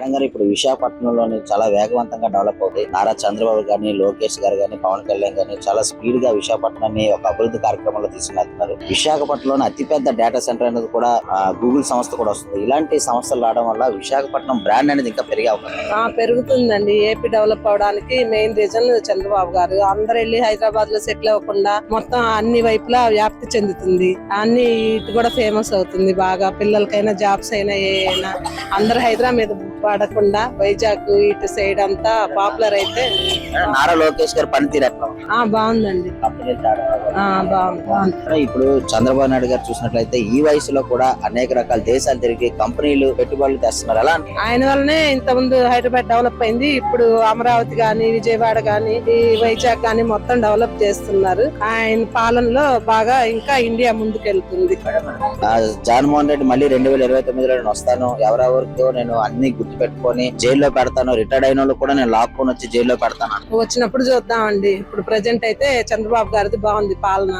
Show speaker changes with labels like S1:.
S1: తెలంగాణ ఇప్పుడు విశాఖపట్నంలోని చాలా వేగవంతంగా డెవలప్ అవుతాయి. నారా చంద్రబాబు గాని, లోకేష్ గారు గాని, పవన్ కళ్యాణ్ గాని చాలా స్పీడ్ గా విశాఖపట్నాన్ని ఒక అభివృద్ధి కార్యక్రమంలో తీసుకెళ్తున్నారు. విశాఖపట్నంలోని అతిపెద్ద డేటా సెంటర్ అనేది కూడా గూగుల్ సంస్థ కూడా వస్తుంది. ఇలాంటి సంస్థలు రావడం వల్ల విశాఖపట్నం బ్రాండ్ అనేది ఇంకా పెరిగే అవకాశం
S2: పెరుగుతుందండి. ఏపీ డెవలప్ అవడానికి మెయిన్ రీజన్ చంద్రబాబు గారు. అందరు వెళ్ళి హైదరాబాద్ లో సెటిల్ అవ్వకుండా మొత్తం అన్ని వైపులా వ్యాప్తి చెందుతుంది. అన్ని ఇటు కూడా ఫేమస్ అవుతుంది బాగా. పిల్లలకైనా జాబ్స్ అయినా ఏమైనా అందరు హైదరాబాద్ మీద పడకుండా వైజాగ్ ఇటు సైడ్ అంతా పాపులర్ అయితే
S1: నారా లోకేష్ గారు పనితీరు ఎట్లా
S2: బాగుందండి. బాగుంది.
S1: ఇప్పుడు చంద్రబాబు నాయుడు గారు చూసినట్లయితే ఈ వయసులో కూడా అనేక రకాల దేశాలు తిరిగి కంపెనీలు పెట్టుబడులు తెస్తున్నారు. అలా
S2: ఆయన వల్లనే ఇంత ముందు హైదరాబాద్ డెవలప్ అయింది. ఇప్పుడు అమరావతి గాని, విజయవాడ గాని, ఈ వైజాగ్ గాని మొత్తం డెవలప్ చేస్తున్నారు. ఆయన పాలనలో బాగా ఇంకా ఇండియా ముందుకెళ్తుంది.
S1: జగన్మోహన్ రెడ్డి మళ్ళీ 2029లో నేను వస్తాను, ఎవరెవరితో నేను అన్ని గుర్తు పెట్టుకొని జైల్లో పెడతాను, రిటైర్డ్ అయిన వాళ్ళు కూడా నేను లాక్కొని వచ్చి జైల్లో పెడతాను.
S2: వచ్చినప్పుడు చూద్దామండి. ఇప్పుడు ప్రెజెంట్ అయితే చంద్రబాబు గారిది బాగుంది పాలన.